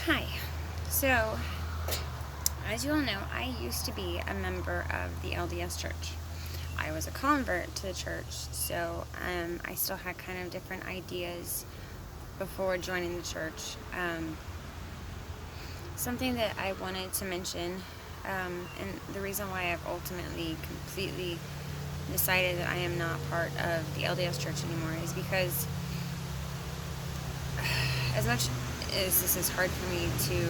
Hi. So, as you all know, I used to be a member of the LDS church. I was a convert to the church, so I still had kind of different ideas before joining the church. Something that I wanted to mention, and the reason why I've ultimately completely decided that I am not part of the LDS church anymore is because as much as this is hard for me to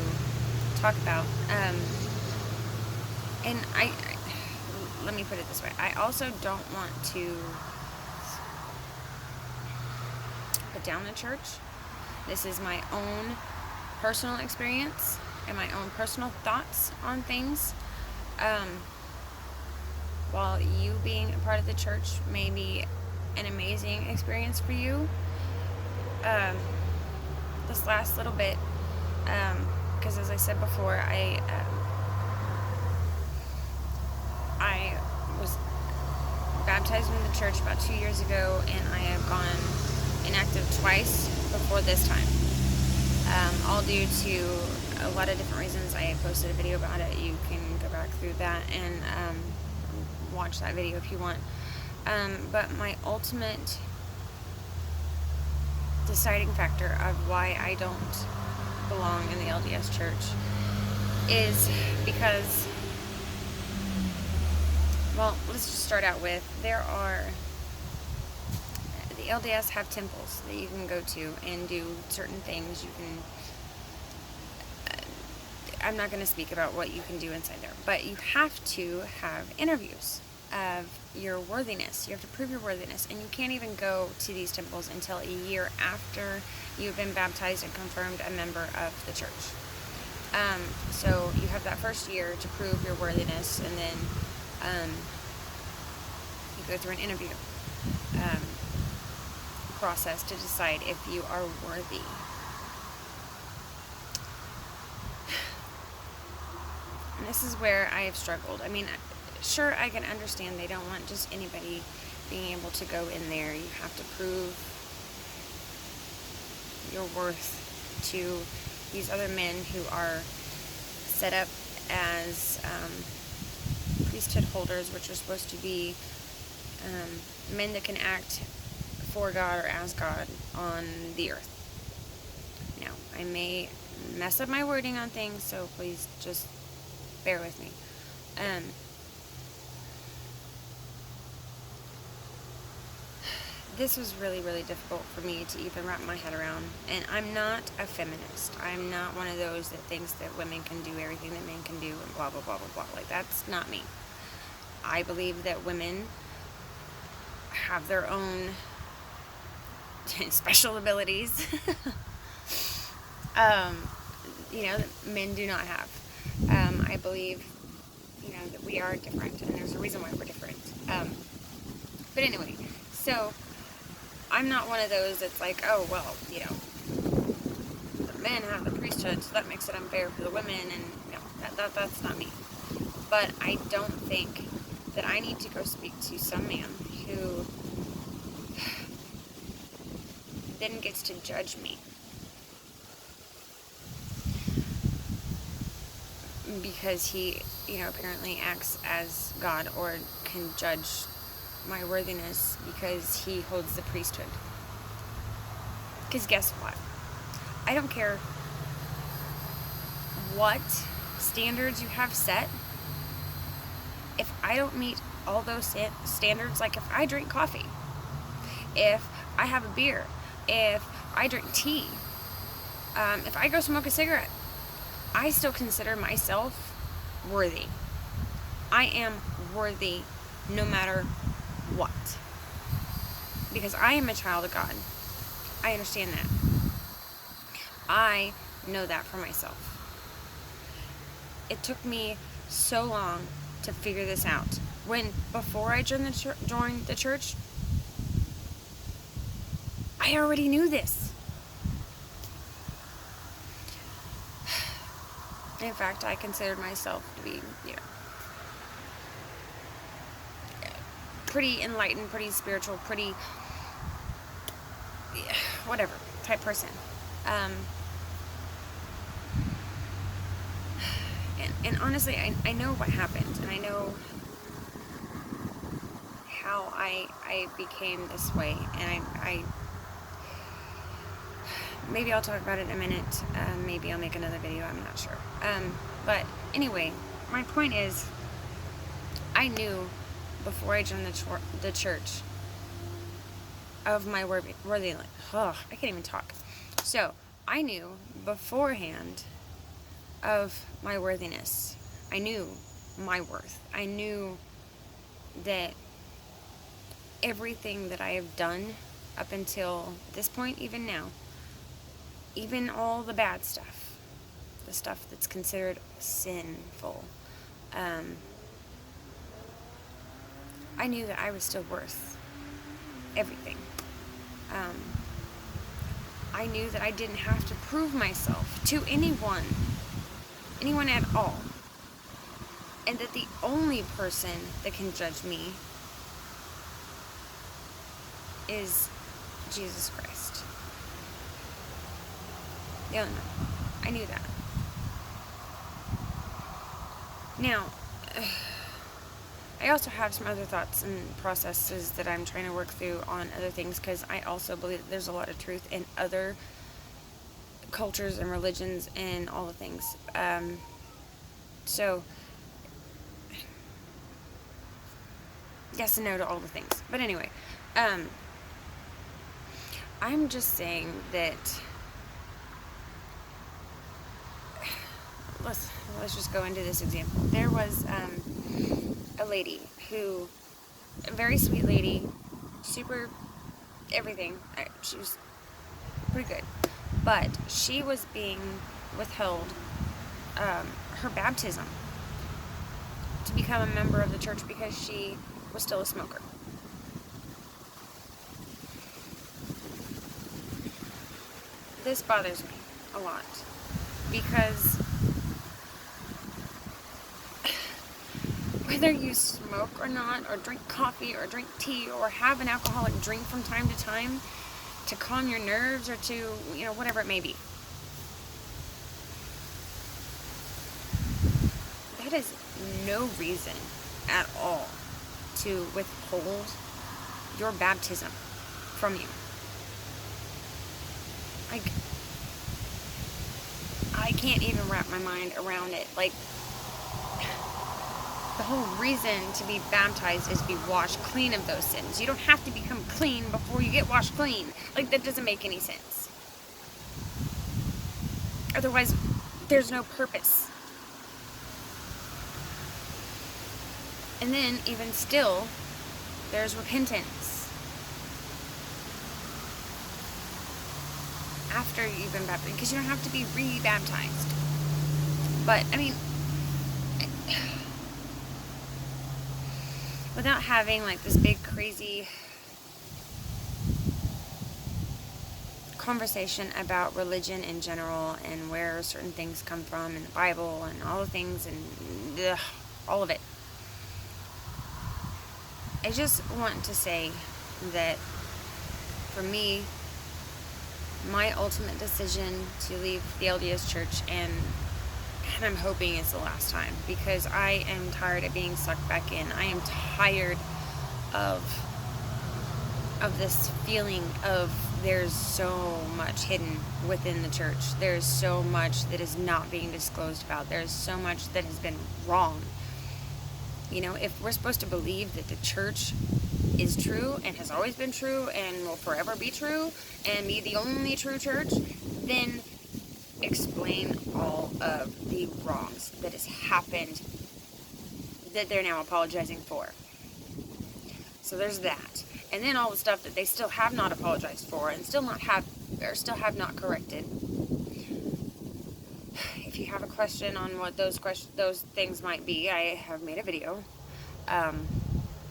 talk about, and let me put it this way, I also don't want to put down the church. This is my own personal experience and my own personal thoughts on things. While you being a part of the church may be an amazing experience for you, this last little bit, because as I said before, I was baptized in the church about 2 years ago, and I have gone inactive twice before this time, all due to a lot of different reasons. I posted a video about it. You can go back through that and watch that video if you want. But my ultimate deciding factor of why I don't belong in the LDS church is because, well, let's just start out with, the LDS have temples that you can go to and do certain things. You can, I'm not going to speak about what you can do inside there, but you have to have interviews of your worthiness. You have to prove your worthiness, and you can't even go to these temples until a year after you've been baptized and confirmed a member of the church. So you have that first year to prove your worthiness, and then you go through an interview process to decide if you are worthy. And this is where I have struggled. I mean, sure, I can understand they don't want just anybody being able to go in there. You have to prove your worth to these other men who are set up as priesthood holders, which are supposed to be men that can act for God or as God on the earth. Now, I may mess up my wording on things, so please just bear with me. This was really, really difficult for me to even wrap my head around. And I'm not a feminist. I'm not one of those that thinks that women can do everything that men can do and blah, blah, blah, blah, blah. Like, that's not me. I believe that women have their own special abilities, that men do not have. I believe, that we are different, and there's a reason why we're different. But anyway, so I'm not one of those that's like, oh, well, the men have the priesthood, so that makes it unfair for the women, and that's not me. But I don't think that I need to go speak to some man who then gets to judge me because he, apparently acts as God, or can judge my worthiness because he holds the priesthood. Because guess what? I don't care what standards you have set. If I don't meet all those standards, like if I drink coffee, if I have a beer, if I drink tea, if I go smoke a cigarette, I still consider myself worthy. I am worthy no matter what. Because I am a child of God. I understand that. I know that for myself. It took me so long to figure this out. Before I joined the church, I already knew this. In fact, I considered myself to be, pretty enlightened, pretty spiritual, pretty whatever type person. And honestly, I know what happened, and I know how I became this way, and I maybe I'll talk about it in a minute. Maybe I'll make another video. I'm not sure. But anyway, my point is, I knew before I joined the church of my worthiness. Oh, I can't even talk. So I knew beforehand of my worthiness. I knew my worth. I knew that everything that I have done up until this point, even now, even all the bad stuff, the stuff that's considered sinful, I knew that I was still worth everything. I knew that I didn't have to prove myself to anyone at all, and that the only person that can judge me is Jesus Christ. The only one. I knew that. Now, I also have some other thoughts and processes that I'm trying to work through on other things, because I also believe that there's a lot of truth in other cultures and religions and all the things. So, yes and no to all the things. But anyway, I'm just saying that let's just go into this example. There was a lady who, a very sweet lady, super everything. She was pretty good, but she was being withheld her baptism to become a member of the church because she was still a smoker. This bothers me a lot, because whether you smoke or not, or drink coffee, or drink tea, or have an alcoholic drink from time to time to calm your nerves, or to, whatever it may be, that is no reason at all to withhold your baptism from you. Like, I can't even wrap my mind around it. Like, the whole reason to be baptized is to be washed clean of those sins. You don't have to become clean before you get washed clean. Like, that doesn't make any sense. Otherwise, there's no purpose. And then, even still, there's repentance after you've been baptized, because you don't have to be re-baptized. But, I mean, without having like this big crazy conversation about religion in general, and where certain things come from in the Bible, and all the things, and all of it, I just want to say that for me, my ultimate decision to leave the LDS church, and I'm hoping it's the last time, because I am tired of being sucked back in. I am tired of this feeling of there's so much hidden within the church. There's so much that is not being disclosed about. There's so much that has been wrong. If we're supposed to believe that the church is true, and has always been true, and will forever be true, and be the only true church, then explain all of the wrongs that has happened that they're now apologizing for. So there's that. And then all the stuff that they still have not apologized for, and still have not corrected. If you have a question on what those things might be, I have made a video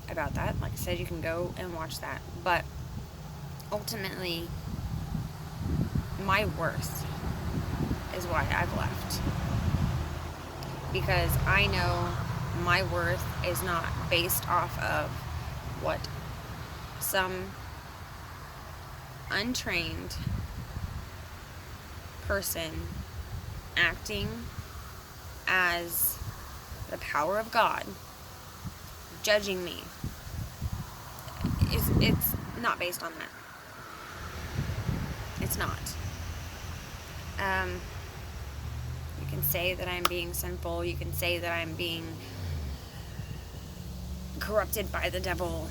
about that. Like I said, you can go and watch that. But ultimately, my worth is why I've left. Because I know my worth is not based off of what some untrained person acting as the power of God judging me, it's not based on that. It's not. You can say that I'm being sinful. You can say that I'm being corrupted by the devil.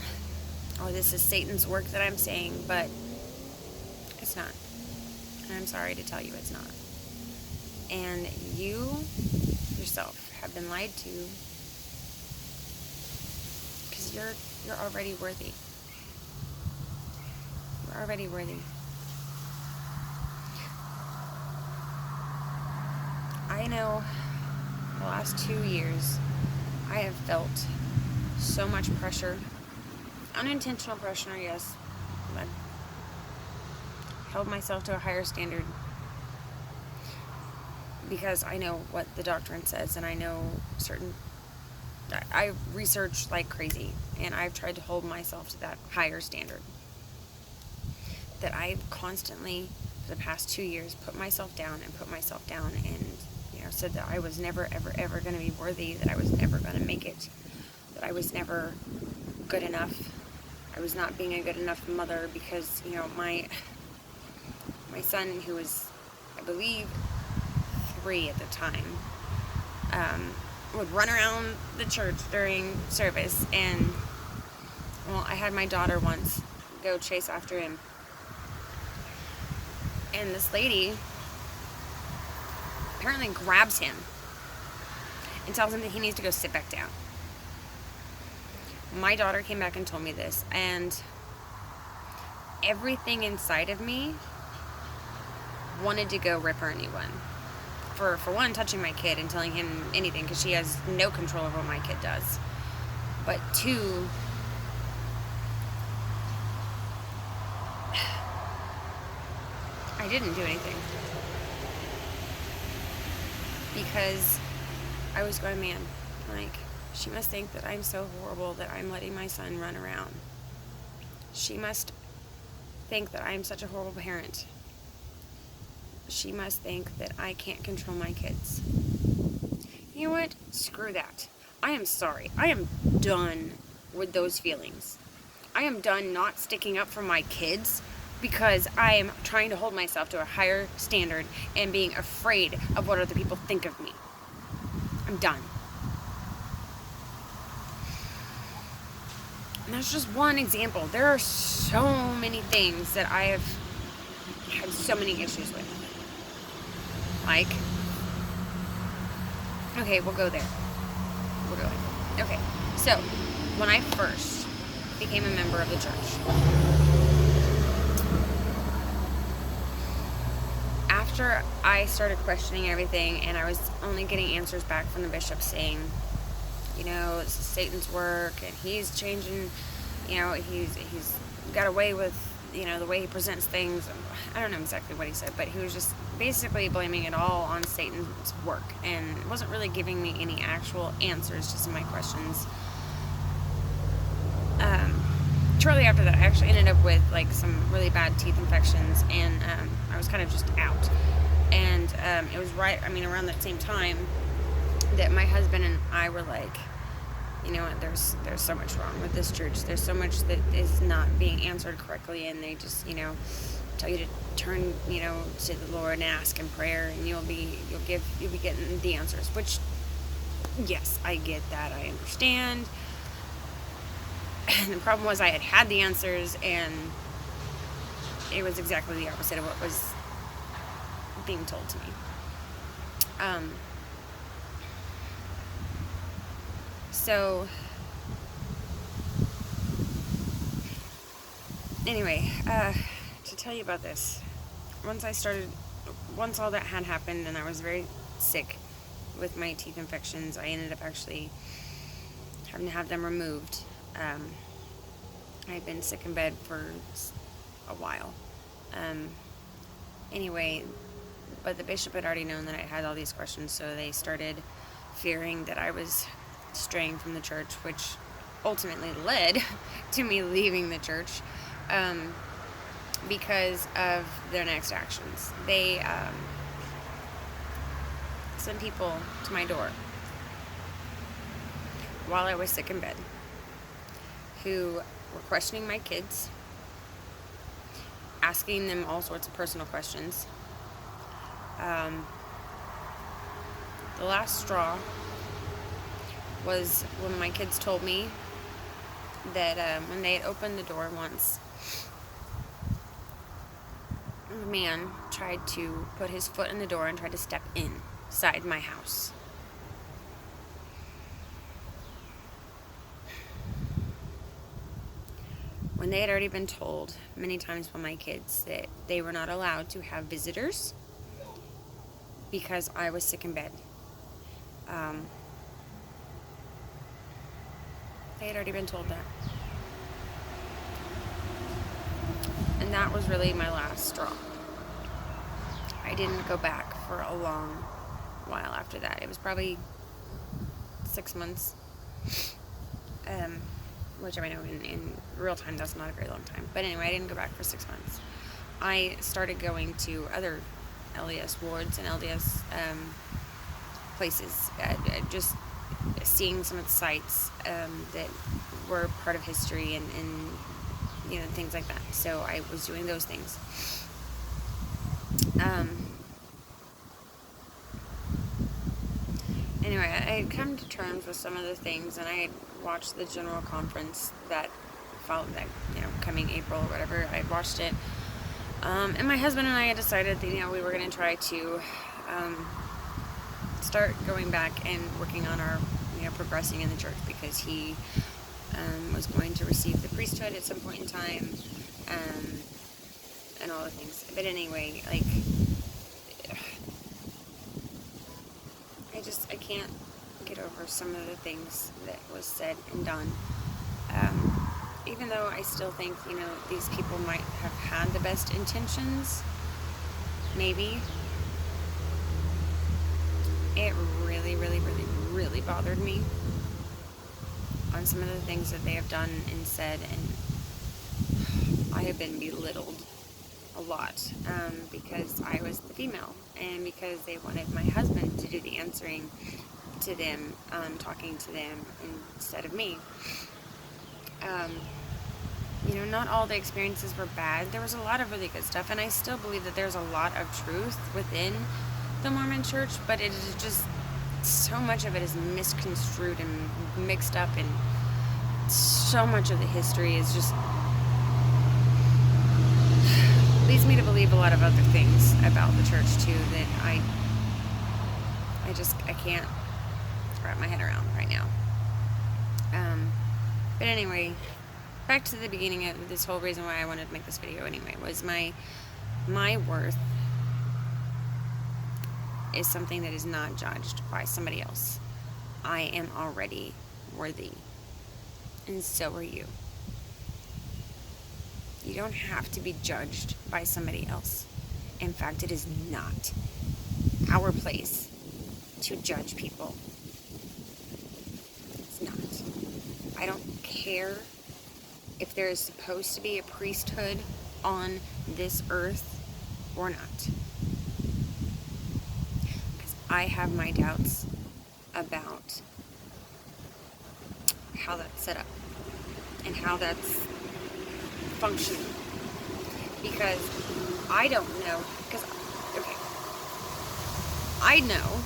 Or this is Satan's work that I'm saying, but it's not. And I'm sorry to tell you it's not. And you yourself have been lied to, because you're already worthy. You're already worthy. I know the last 2 years I have felt so much pressure, unintentional pressure, yes, but held myself to a higher standard because I know what the doctrine says, and I know I research like crazy, and I've tried to hold myself to that higher standard that I've constantly, for the past 2 years, put myself down and said that I was never, ever, ever going to be worthy, that I was never going to make it, that I was never good enough. I was not being a good enough mother because, my son, who was, I believe, 3 at the time, would run around the church during service, and, I had my daughter once go chase after him, and this lady apparently grabs him and tells him that he needs to go sit back down. My daughter came back and told me this, and everything inside of me wanted to go rip her a new one. For one, touching my kid and telling him anything, because she has no control over what my kid does. But 2, I didn't do anything. Because I was going, man, she must think that I'm so horrible that I'm letting my son run around. She must think that I'm such a horrible parent. She must think that I can't control my kids. You know what? Screw that. I am sorry. I am done with those feelings. I am done not sticking up for my kids because I am trying to hold myself to a higher standard and being afraid of what other people think of me. I'm done. And that's just one example. There are so many things that I have had so many issues with. Okay, we'll go there. We're going. Okay, so when I first became a member of the church, after I started questioning everything, and I was only getting answers back from the bishop saying, this is Satan's work, and he's changing, he's got away with, the way he presents things. I don't know exactly what he said, but he was just basically blaming it all on Satan's work, and it wasn't really giving me any actual answers to some of my questions. Shortly after that, I actually ended up with some really bad teeth infections, and I was kind of just out. And it was around that same time that my husband and I were like, you know what, there's so much wrong with this church. There's so much that is not being answered correctly, and they just, tell you to turn, to the Lord and ask in prayer, and you'll be getting the answers. Which, yes, I get that. I understand. And the problem was I had the answers, and it was exactly the opposite of what was being told to me. So anyway, to tell you about this, once all that had happened and I was very sick with my teeth infections, I ended up actually having to have them removed. I had been sick in bed for a while. Anyway, but the bishop had already known that I had all these questions, so they started fearing that I was straying from the church, which ultimately led to me leaving the church because of their next actions. They sent people to my door while I was sick in bed, who were questioning my kids, asking them all sorts of personal questions. The last straw was when my kids told me that when they had opened the door once, a man tried to put his foot in the door and tried to step inside my house. When they had already been told many times by my kids that they were not allowed to have visitors because I was sick in bed. They had already been told that. And that was really my last straw. I didn't go back for a long while after that. It was probably 6 months. Which I know in real time that's not a very long time. But anyway, I didn't go back for 6 months. I started going to other LDS wards and LDS places, just seeing some of the sites that were part of history and things like that. So I was doing those things. Anyway, I had come to terms with some of the things, and I had watched the general conference that followed that, coming April or whatever. I watched it. And my husband and I had decided that, we were going to try to start going back and working on our, progressing in the church, because he was going to receive the priesthood at some point in time, and all the things. But anyway, I can't get over some of the things that was said and done. Even though I still think, these people might have had the best intentions, maybe. It really, really, really, really bothered me on some of the things that they have done and said, and I have been belittled a lot because I was the female, and because they wanted my husband to do the answering to them, talking to them instead of me. Not all the experiences were bad. There was a lot of really good stuff, and I still believe that there's a lot of truth within the Mormon church, but it is just, so much of it is misconstrued and mixed up, and so much of the history is just leads me to believe a lot of other things about the church too that I can't wrap my head around right now. But anyway, back to the beginning of this whole reason why I wanted to make this video anyway, was my worth is something that is not judged by somebody else. I am already worthy, and so are you. You don't have to be judged by somebody else. In fact, it is not our place to judge people. It's not. I don't care if there is supposed to be a priesthood on this earth or not. Because I have my doubts about how that's set up and how that's functioning. Because I don't know, I know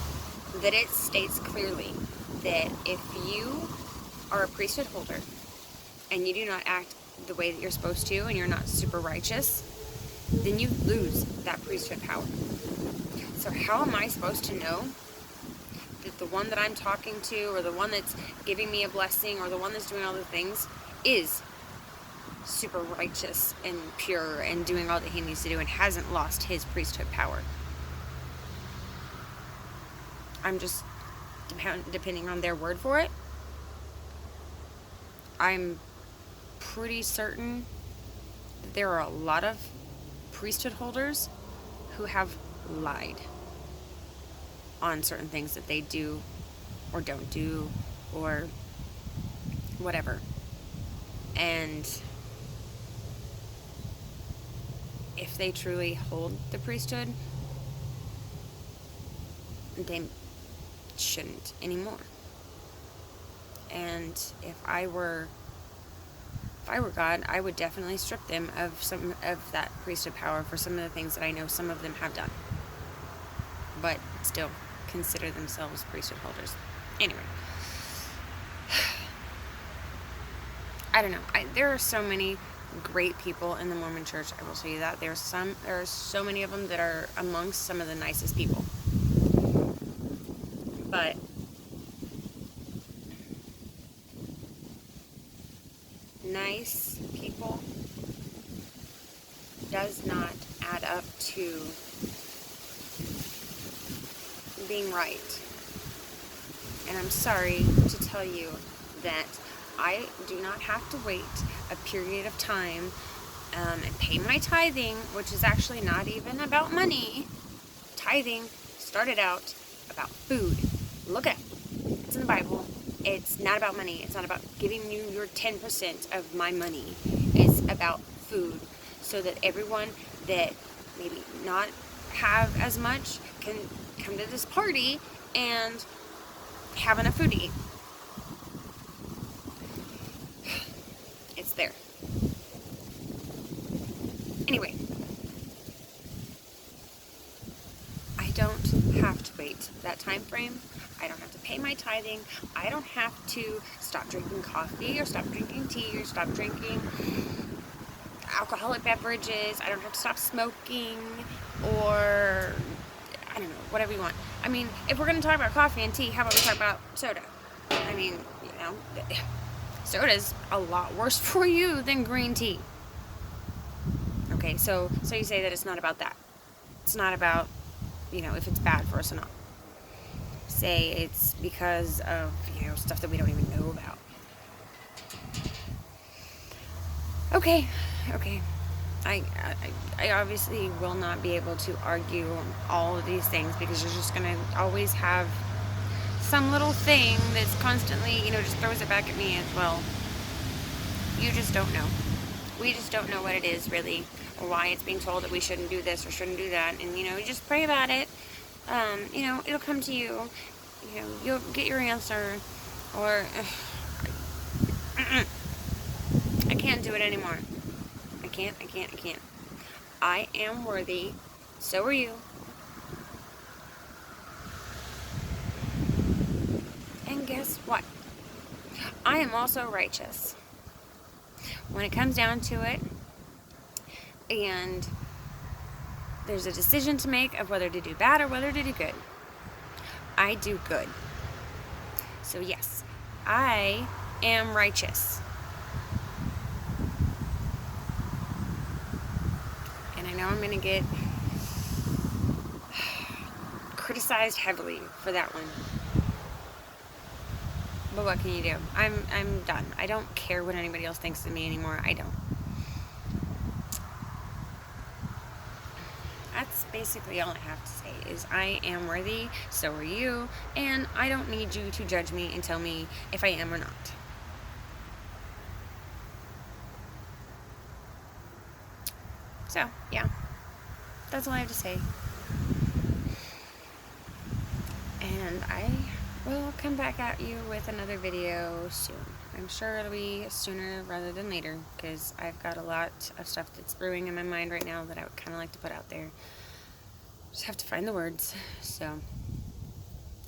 that it states clearly that if you are a priesthood holder and you do not act the way that you're supposed to, and you're not super righteous, then you lose that priesthood power. So how am I supposed to know that the one that I'm talking to, or the one that's giving me a blessing, or the one that's doing all the things is super righteous and pure and doing all that he needs to do and hasn't lost his priesthood power? I'm just depending on their word for it. I'm pretty certain that there are a lot of priesthood holders who have lied on certain things that they do or don't do or whatever. And if they truly hold the priesthood, they shouldn't anymore. And if I were God, I would definitely strip them of some of that priesthood power for some of the things that I know some of them have done, but still consider themselves priesthood holders. Anyway, I don't know. There are so many great people in the Mormon Church. I will tell you that. There are so many of them that are amongst some of the nicest people. But nice people does not add up to being right. And I'm sorry to tell you that I do not have to wait a period of time and pay my tithing, which is actually not even about money. Tithing started out about food. Look at it. It's in the Bible. It's not about money. It's not about giving you your 10% of my money. It's about food, so that everyone that maybe not have as much can come to this party and have enough food to eat. It's there. Anyway, I don't have to wait that time frame. I don't have to pay my tithing. I don't have to stop drinking coffee or stop drinking tea or stop drinking alcoholic beverages. I don't have to stop smoking or, I don't know, whatever you want. I mean, if we're going to talk about coffee and tea, how about we talk about soda? I mean, soda's a lot worse for you than green tea. Okay, so you say that it's not about that. It's not about, if it's bad for us or not. Say it's because of, stuff that we don't even know about. Okay. I obviously will not be able to argue all of these things, because you're just going to always have some little thing that's constantly, just throws it back at me as well. You just don't know. We just don't know what it is, really, or why it's being told that we shouldn't do this or shouldn't do that. And, you just pray about it. It'll come to you. You'll get your answer. Or, I can't do it anymore. I can't. I am worthy. So are you. And guess what? I am also righteous. When it comes down to it, and there's a decision to make of whether to do bad or whether to do good, I do good. So yes, I am righteous. And I know I'm going to get criticized heavily for that one. But what can you do? I'm done. I don't care what anybody else thinks of me anymore. I don't. That's basically all I have to say, is I am worthy, so are you, and I don't need you to judge me and tell me if I am or not. So, yeah. That's all I have to say. And I will come back at you with another video soon. I'm sure it'll be sooner rather than later, because I've got a lot of stuff that's brewing in my mind right now that I would kind of like to put out there. Just have to find the words. So,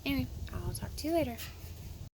anyway, I'll talk to you later.